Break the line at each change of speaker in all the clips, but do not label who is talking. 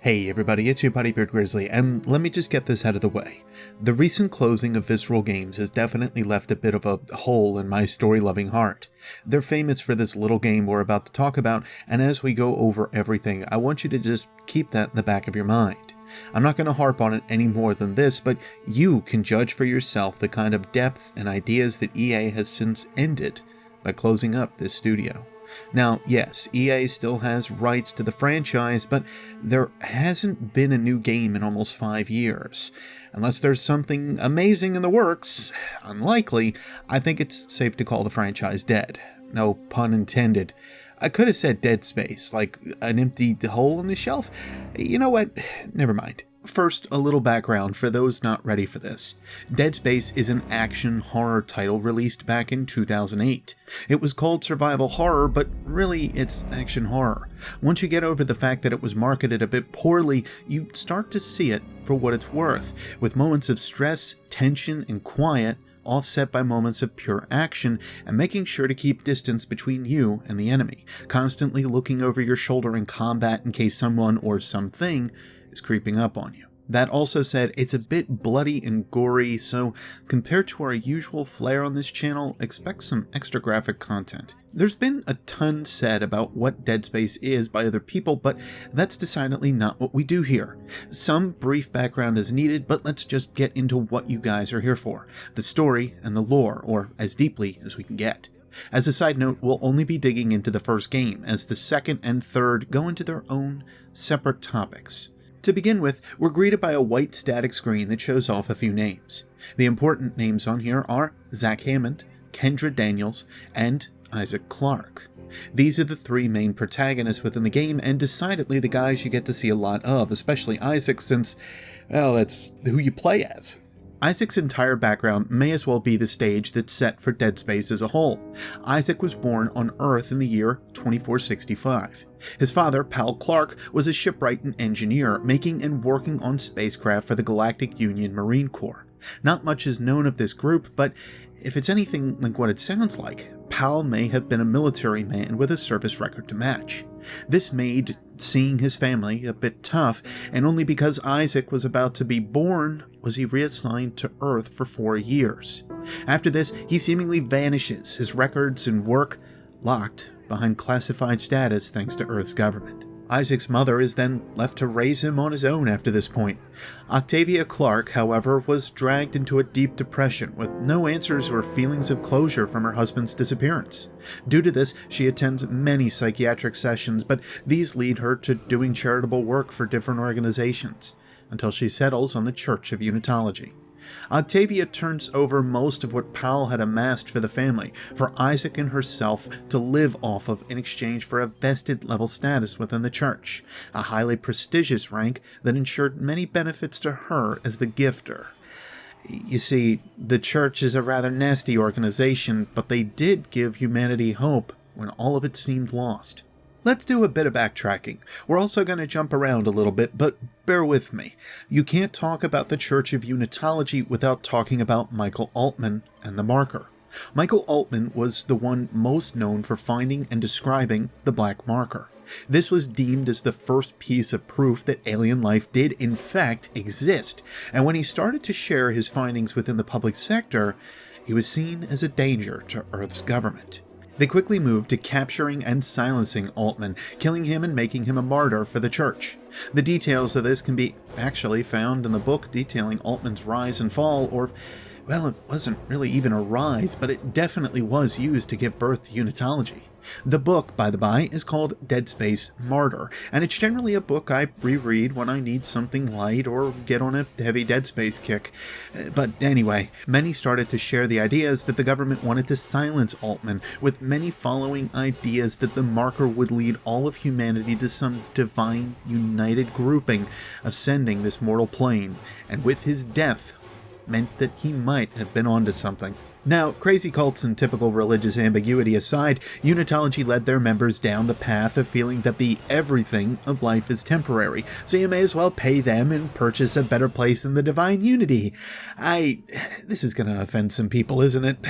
Hey everybody, it's your buddy Beard Grizzly, and let me just get this out of the way. The recent closing of Visceral Games has definitely left a bit of a hole in my story-loving heart. They're famous for this little game we're about to talk about, and as we go over everything, I want you to just keep that in the back of your mind. I'm not going to harp on it any more than this, but you can judge for yourself the kind of depth and ideas that EA has since ended by closing up this studio. Now, yes, EA still has rights to the franchise, but there hasn't been a new game in almost 5 years. Unless there's something amazing in the works, unlikely, I think it's safe to call the franchise dead. No pun intended. I could have said Dead Space, like an empty hole in the shelf. You know what? Never mind. First, a little background for those not ready for this. Dead Space is an action horror title released back in 2008. It was called survival horror, but really it's action horror. Once you get over the fact that it was marketed a bit poorly, you start to see it for what it's worth, with moments of stress, tension, and quiet offset by moments of pure action, and making sure to keep distance between you and the enemy, constantly looking over your shoulder in combat in case someone or something is creeping up on you. That also said, it's a bit bloody and gory, so compared to our usual flair on this channel, expect some extra graphic content. There's been a ton said about what Dead Space is by other people, but that's decidedly not what we do here. Some brief background is needed, but let's just get into what you guys are here for, the story and the lore, or as deeply as we can get. As a side note, we'll only be digging into the first game, as the second and third go into their own separate topics. To begin with, we're greeted by a white static screen that shows off a few names. The important names on here are Zach Hammond, Kendra Daniels, and Isaac Clarke. These are the three main protagonists within the game, and decidedly the guys you get to see a lot of, especially Isaac, since, well, that's who you play as. Isaac's entire background may as well be the stage that's set for Dead Space as a whole. Isaac was born on Earth in the year 2465. His father, Pal Clarke, was a shipwright and engineer, making and working on spacecraft for the Galactic Union Marine Corps. Not much is known of this group, but if it's anything like what it sounds like, Pal may have been a military man with a service record to match. This made seeing his family a bit tough, and only because Isaac was about to be born was he reassigned to Earth for 4 years. After this, he seemingly vanishes, his records and work locked behind classified status thanks to Earth's government. Isaac's mother is then left to raise him on his own after this point. Octavia Clarke, however, was dragged into a deep depression with no answers or feelings of closure from her husband's disappearance. Due to this, she attends many psychiatric sessions, but these lead her to doing charitable work for different organizations, until she settles on the Church of Unitology. Octavia turns over most of what Pal had amassed for the family, for Isaac and herself to live off of in exchange for a vested level status within the church, a highly prestigious rank that ensured many benefits to her as the gifter. You see, the church is a rather nasty organization, but they did give humanity hope when all of it seemed lost. Let's do a bit of backtracking. We're also going to jump around a little bit, but bear with me. You can't talk about the Church of Unitology without talking about Michael Altman and the Marker. Michael Altman was the one most known for finding and describing the Black Marker. This was deemed as the first piece of proof that alien life did in fact exist, and when he started to share his findings within the public sector, he was seen as a danger to Earth's government. They quickly moved to capturing and silencing Altman, killing him and making him a martyr for the church. The details of this can be actually found in the book detailing Altman's rise and fall, or, well, it wasn't really even a rise, but it definitely was used to give birth to Unitology. The book, by the by, is called Dead Space Martyr, and it's generally a book I reread when I need something light or get on a heavy Dead Space kick. But anyway, many started to share the ideas that the government wanted to silence Altman, with many following ideas that the Marker would lead all of humanity to some divine, united grouping ascending this mortal plane, and with his death, meant that he might have been onto something. Now, crazy cults and typical religious ambiguity aside, Unitology led their members down the path of feeling that the everything of life is temporary, so you may as well pay them and purchase a better place in the divine unity. This is gonna offend some people, isn't it?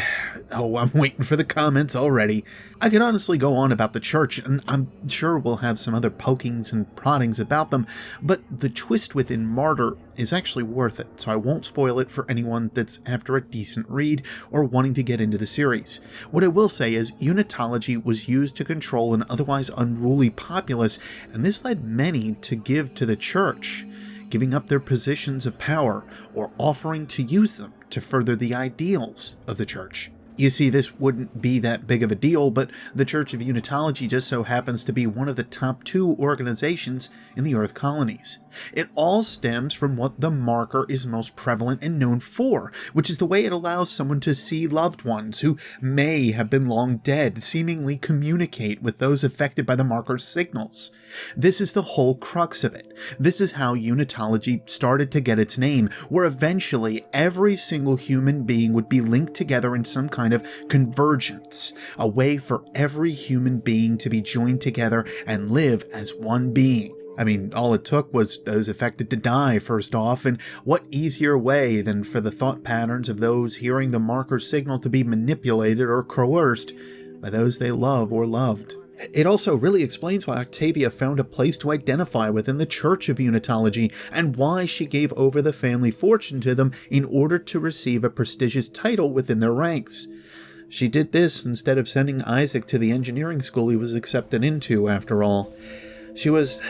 Oh, I'm waiting for the comments already. I could honestly go on about the church, and I'm sure we'll have some other pokings and proddings about them, but the twist within Martyr is actually worth it, so I won't spoil it for anyone that's after a decent read or wanting to get into the series. What I will say is Unitology was used to control an otherwise unruly populace, and this led many to give to the church, giving up their positions of power or offering to use them to further the ideals of the church. You see, this wouldn't be that big of a deal, but the Church of Unitology just so happens to be one of the top 2 organizations in the Earth colonies. It all stems from what the marker is most prevalent and known for, which is the way it allows someone to see loved ones who may have been long dead seemingly communicate with those affected by the marker's signals. This is the whole crux of it. This is how Unitology started to get its name, where eventually every single human being would be linked together in some kind of convergence, a way for every human being to be joined together and live as one being. I mean, all it took was those affected to die first off, and what easier way than for the thought patterns of those hearing the marker signal to be manipulated or coerced by those they love or loved. It also really explains why Octavia found a place to identify within the Church of Unitology, and why she gave over the family fortune to them in order to receive a prestigious title within their ranks. She did this instead of sending Isaac to the engineering school he was accepted into, after all. She was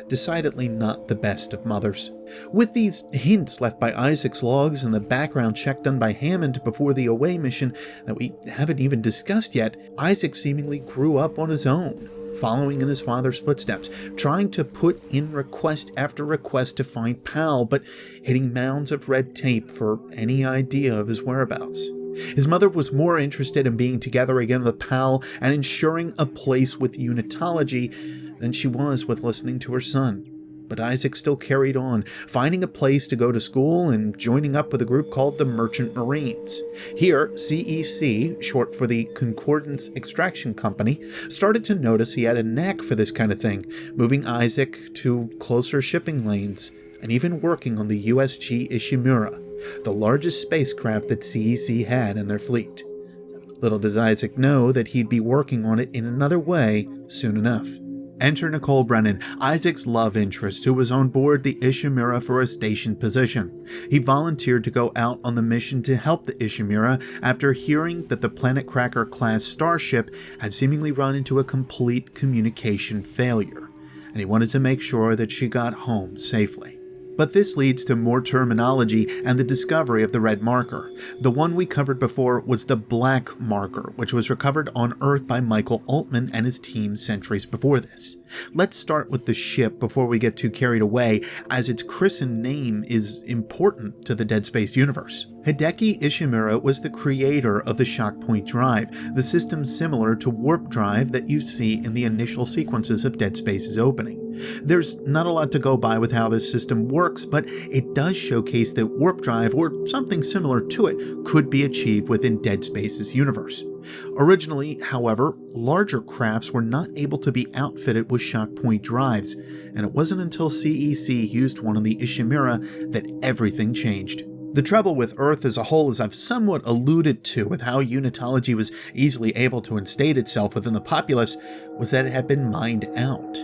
decidedly not the best of mothers. With these hints left by Isaac's logs and the background check done by Hammond before the away mission that we haven't even discussed yet, Isaac seemingly grew up on his own, following in his father's footsteps, trying to put in request after request to find Pal, but hitting mounds of red tape for any idea of his whereabouts. His mother was more interested in being together again with Pal and ensuring a place with Unitology than she was with listening to her son. But Isaac still carried on, finding a place to go to school and joining up with a group called the Merchant Marines. Here, CEC, short for the Concordance Extraction Company, started to notice he had a knack for this kind of thing, moving Isaac to closer shipping lanes, and even working on the USG Ishimura, the largest spacecraft that CEC had in their fleet. Little did Isaac know that he'd be working on it in another way soon enough. Enter Nicole Brennan, Isaac's love interest, who was on board the Ishimura for a station position. He volunteered to go out on the mission to help the Ishimura after hearing that the Planet Cracker-class starship had seemingly run into a complete communication failure, and he wanted to make sure that she got home safely. But this leads to more terminology and the discovery of the red marker. The one we covered before was the black marker, which was recovered on Earth by Michael Altman and his team centuries before this. Let's start with the ship before we get too carried away, as its christened name is important to the Dead Space universe. Hideki Ishimura was the creator of the Shockpoint Drive, the system similar to Warp Drive that you see in the initial sequences of Dead Space's opening. There's not a lot to go by with how this system works, but it does showcase that Warp Drive, or something similar to it, could be achieved within Dead Space's universe. Originally, however, larger crafts were not able to be outfitted with Shockpoint drives, and it wasn't until CEC used one on the Ishimura that everything changed. The trouble with Earth as a whole, as I've somewhat alluded to with how Unitology was easily able to instate itself within the populace, was that it had been mined out.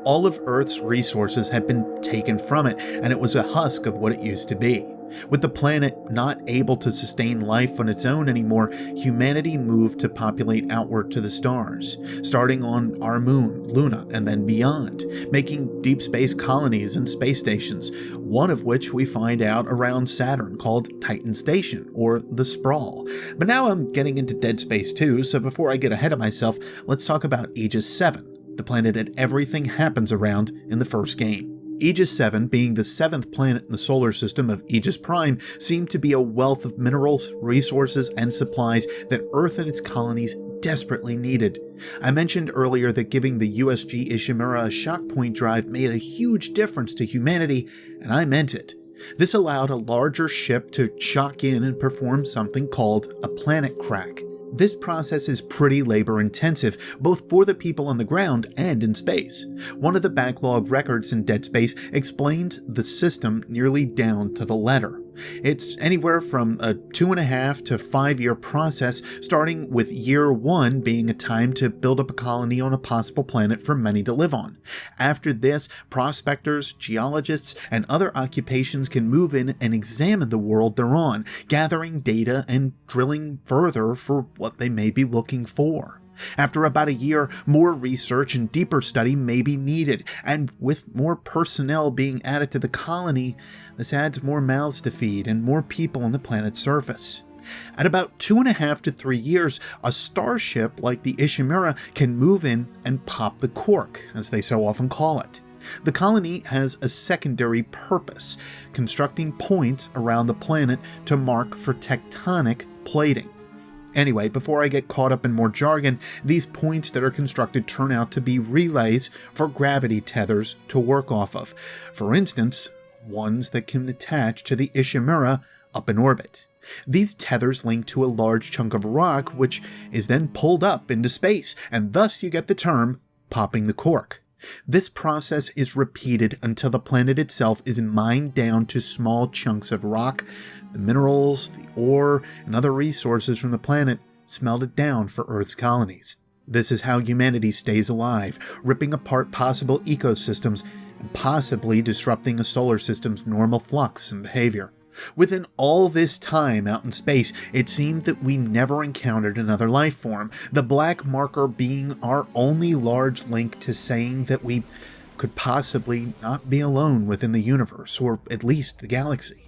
All of Earth's resources had been taken from it, and it was a husk of what it used to be. With the planet not able to sustain life on its own anymore, humanity moved to populate outward to the stars, starting on our moon, Luna, and then beyond, making deep space colonies and space stations, one of which we find out around Saturn called Titan Station, or the Sprawl. But now I'm getting into Dead Space too, so before I get ahead of myself, let's talk about Aegis 7, the planet that everything happens around in the first game. Aegis 7, being the 7th planet in the solar system of Aegis Prime, seemed to be a wealth of minerals, resources, and supplies that Earth and its colonies desperately needed. I mentioned earlier that giving the USG Ishimura a Shockpoint drive made a huge difference to humanity, and I meant it. This allowed a larger ship to shock in and perform something called a planet crack. This process is pretty labor-intensive, both for the people on the ground and in space. One of the backlog records in Dead Space explains the system nearly down to the letter. It's anywhere from a 2.5 to 5 year process, starting with year 1 being a time to build up a colony on a possible planet for many to live on. After this, prospectors, geologists, and other occupations can move in and examine the world they're on, gathering data and drilling further for what they may be looking for. After about a year, more research and deeper study may be needed, and with more personnel being added to the colony, this adds more mouths to feed and more people on the planet's surface. At about 2.5 to 3 years, a starship like the Ishimura can move in and pop the cork, as they so often call it. The colony has a secondary purpose, constructing points around the planet to mark for tectonic plating. Anyway, before I get caught up in more jargon, these points that are constructed turn out to be relays for gravity tethers to work off of. For instance, ones that can attach to the Ishimura up in orbit. These tethers link to a large chunk of rock, which is then pulled up into space, and thus you get the term popping the cork. This process is repeated until the planet itself is mined down to small chunks of rock. The minerals, the ore, and other resources from the planet smelted down for Earth's colonies. This is how humanity stays alive, ripping apart possible ecosystems and possibly disrupting a solar system's normal flux and behavior. Within all this time out in space, it seemed that we never encountered another life form, the black marker being our only large link to saying that we could possibly not be alone within the universe, or at least the galaxy.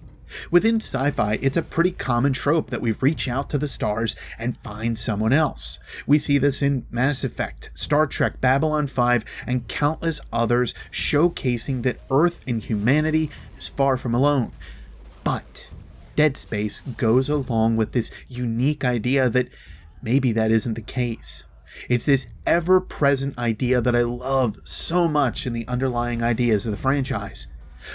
Within sci-fi, it's a pretty common trope that we reach out to the stars and find someone else. We see this in Mass Effect, Star Trek, Babylon 5, and countless others, showcasing that Earth and humanity is far from alone. But Dead Space goes along with this unique idea that maybe that isn't the case. It's this ever-present idea that I love so much in the underlying ideas of the franchise.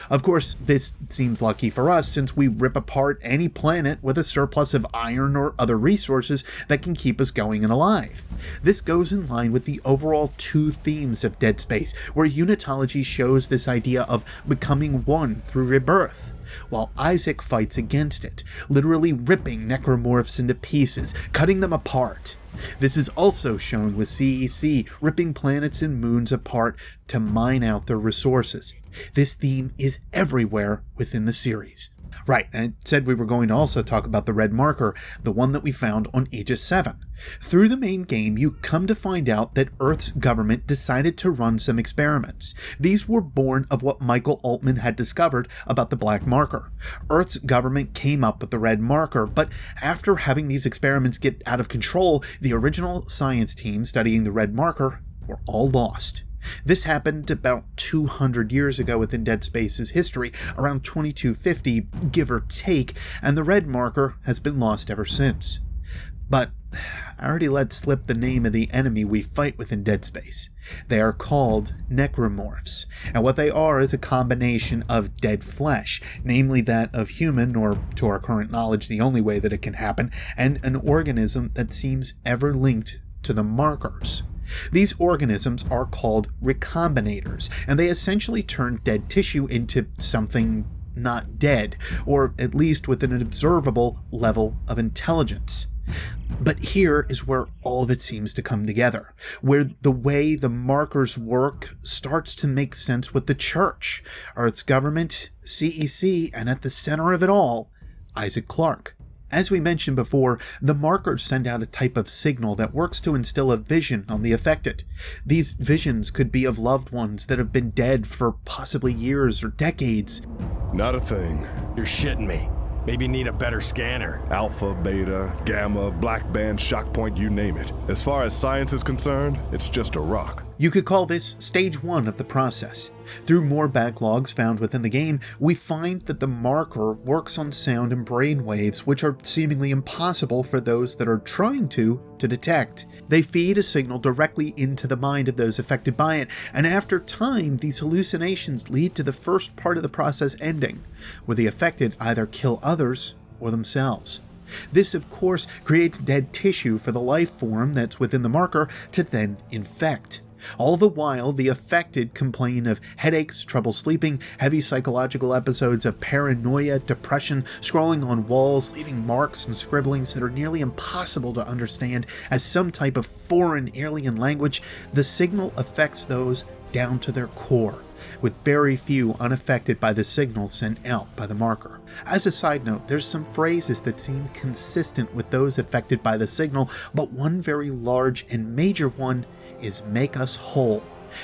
Of course, this seems lucky for us since we rip apart any planet with a surplus of iron or other resources that can keep us going and alive. This goes in line with the overall two themes of Dead Space, where Unitology shows this idea of becoming one through rebirth, while Isaac fights against it, literally ripping necromorphs into pieces, cutting them apart. This is also shown with CEC ripping planets and moons apart to mine out their resources. This theme is everywhere within the series. Right, I said we were going to also talk about the red marker, the one that we found on Aegis 7. Through the main game, you come to find out that Earth's government decided to run some experiments. These were born of what Michael Altman had discovered about the black marker. Earth's government came up with the red marker, but after having these experiments get out of control, the original science team studying the red marker were all lost. This happened about 200 years ago within Dead Space's history, around 2250, give or take, and the red marker has been lost ever since. But I already let slip the name of the enemy we fight within Dead Space. They are called Necromorphs, and what they are is a combination of dead flesh, namely that of human, or to our current knowledge the only way that it can happen, and an organism that seems ever linked to the markers. These organisms are called recombinators, and they essentially turn dead tissue into something not dead, or at least with an observable level of intelligence. But here is where all of it seems to come together, where the way the markers work starts to make sense with the Church, Earth's government, CEC, and at the center of it all, Isaac Clarke. As we mentioned before, the markers send out a type of signal that works to instill a vision on the affected. These visions could be of loved ones that have been dead for possibly years or decades.
Not a thing. You're shitting me. Maybe need a better scanner.
Alpha, beta, gamma, black band, shock point, you name it. As far as science is concerned, it's just a rock.
You could call this stage 1 of the process. Through more backlogs found within the game, we find that the marker works on sound and brain waves, which are seemingly impossible for those that are trying to detect. They feed a signal directly into the mind of those affected by it, and after time, these hallucinations lead to the first part of the process ending, where the affected either kill others or themselves. This, of course, creates dead tissue for the life form that's within the marker to then infect. All the while, the affected complain of headaches, trouble sleeping, heavy psychological episodes of paranoia, depression, scrawling on walls, leaving marks and scribblings that are nearly impossible to understand as some type of foreign alien language. The signal affects those down to their core, with very few unaffected by the signal sent out by the marker. As a side note, there's some phrases that seem consistent with those affected by the signal, but one very large and major one is "make us whole."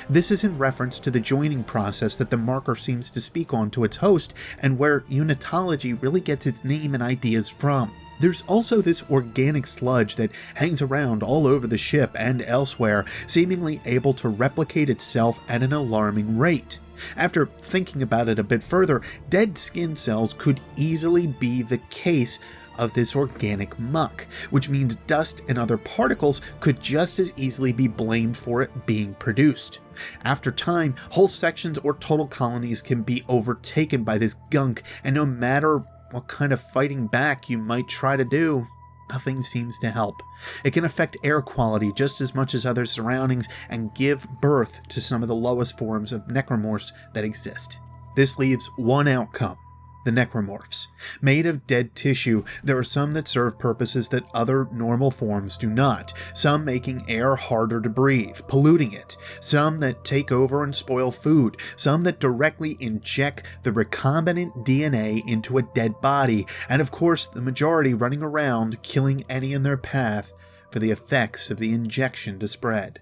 This is in reference to the joining process that the marker seems to speak on to its host, and where Unitology really gets its name and ideas from. There's also this organic sludge that hangs around all over the ship and elsewhere, seemingly able to replicate itself at an alarming rate. After thinking about it a bit further, dead skin cells could easily be the case of this organic muck, which means dust and other particles could just as easily be blamed for it being produced. After time, whole sections or total colonies can be overtaken by this gunk, and no matter what kind of fighting back you might try to do, nothing seems to help. It can affect air quality just as much as other surroundings and give birth to some of the lowest forms of necromorphs that exist. This leaves one outcome: the necromorphs. Made of dead tissue, there are some that serve purposes that other normal forms do not, some making air harder to breathe, polluting it, some that take over and spoil food, some that directly inject the recombinant DNA into a dead body, and of course the majority running around killing any in their path for the effects of the injection to spread.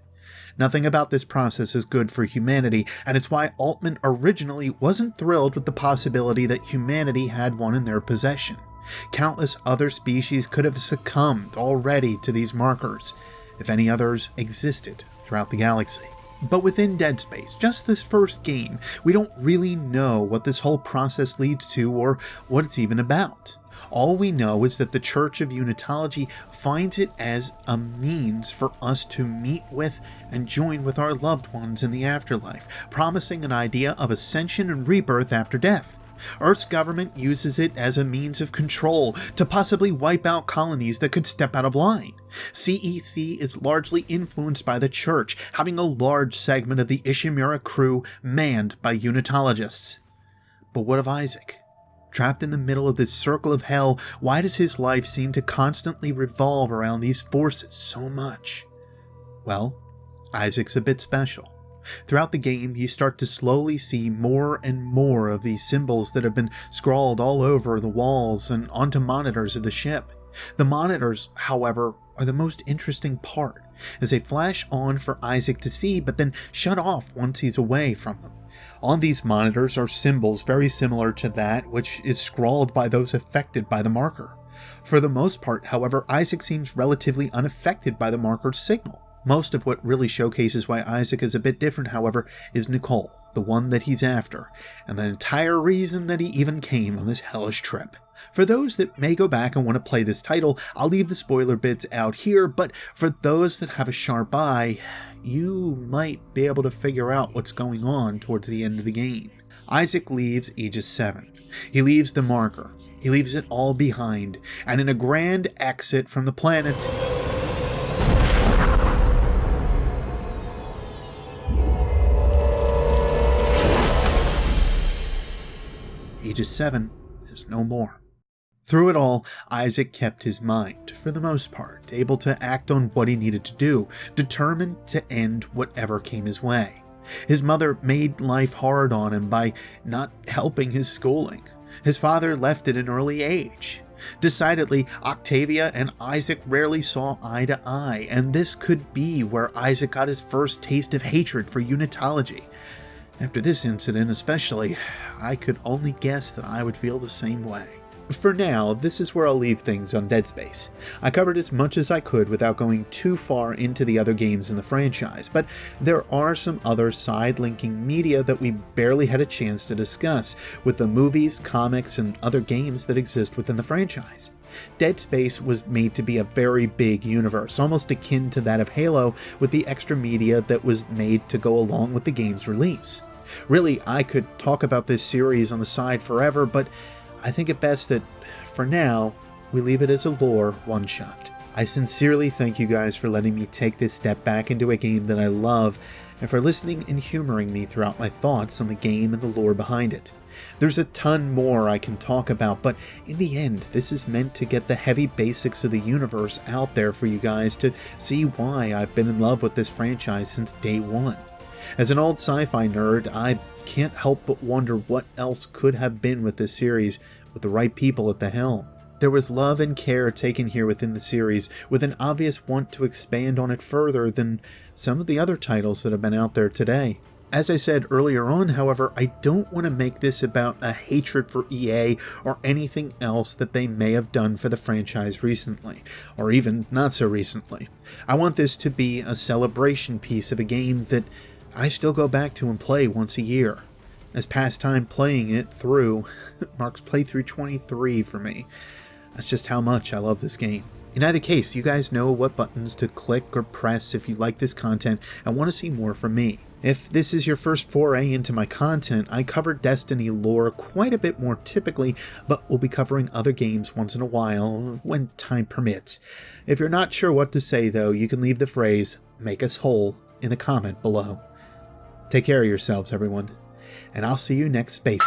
Nothing about this process is good for humanity, and it's why Altman originally wasn't thrilled with the possibility that humanity had one in their possession. Countless other species could have succumbed already to these markers, if any others existed throughout the galaxy. But within Dead Space, just this first game, we don't really know what this whole process leads to or what it's even about. All we know is that the Church of Unitology finds it as a means for us to meet with and join with our loved ones in the afterlife, promising an idea of ascension and rebirth after death. Earth's government uses it as a means of control to possibly wipe out colonies that could step out of line. CEC is largely influenced by the Church, having a large segment of the Ishimura crew manned by Unitologists. But what of Isaac? Trapped in the middle of this circle of hell, why does his life seem to constantly revolve around these forces so much? Well, Isaac's a bit special. Throughout the game, you start to slowly see more and more of these symbols that have been scrawled all over the walls and onto monitors of the ship. The monitors, however, are the most interesting part, as they flash on for Isaac to see, but then shut off once he's away from them. On these monitors are symbols very similar to that which is scrawled by those affected by the marker. For the most part, however, Isaac seems relatively unaffected by the marker's signal. Most of what really showcases why Isaac is a bit different, however, is Nicole, the one that he's after, and the entire reason that he even came on this hellish trip. For those that may go back and want to play this title, I'll leave the spoiler bits out here, but for those that have a sharp eye, you might be able to figure out what's going on towards the end of the game. Isaac leaves Aegis 7. He leaves the marker. He leaves it all behind, and in a grand exit from the planet, Aegis 7 is no more. Through it all, Isaac kept his mind, for the most part, able to act on what he needed to do, determined to end whatever came his way. His mother made life hard on him by not helping his schooling. His father left at an early age. Decidedly, Octavia and Isaac rarely saw eye to eye, and this could be where Isaac got his first taste of hatred for Unitology. After this incident especially, I could only guess that I would feel the same way. For now, this is where I'll leave things on Dead Space. I covered as much as I could without going too far into the other games in the franchise, but there are some other side-linking media that we barely had a chance to discuss, with the movies, comics, and other games that exist within the franchise. Dead Space was made to be a very big universe, almost akin to that of Halo, with the extra media that was made to go along with the game's release. Really, I could talk about this series on the side forever, but I think it best that, for now, we leave it as a lore one-shot. I sincerely thank you guys for letting me take this step back into a game that I love, and for listening and humoring me throughout my thoughts on the game and the lore behind it. There's a ton more I can talk about, but in the end, this is meant to get the heavy basics of the universe out there for you guys to see why I've been in love with this franchise since day one. As an old sci-fi nerd, I can't help but wonder what else could have been with this series with the right people at the helm. There was love and care taken here within the series, with an obvious want to expand on it further than some of the other titles that have been out there today. As I said earlier on, however, I don't want to make this about a hatred for EA or anything else that they may have done for the franchise recently, or even not so recently. I want this to be a celebration piece of a game that I still go back to and play once a year. As past time playing it through marks playthrough 23 for me. That's just how much I love this game. In either case, you guys know what buttons to click or press if you like this content and want to see more from me. If this is your first foray into my content, I cover Destiny lore quite a bit more typically, but we'll be covering other games once in a while, when time permits. If you're not sure what to say though, you can leave the phrase, "make us whole," in a comment below. Take care of yourselves, everyone, and I'll see you next space.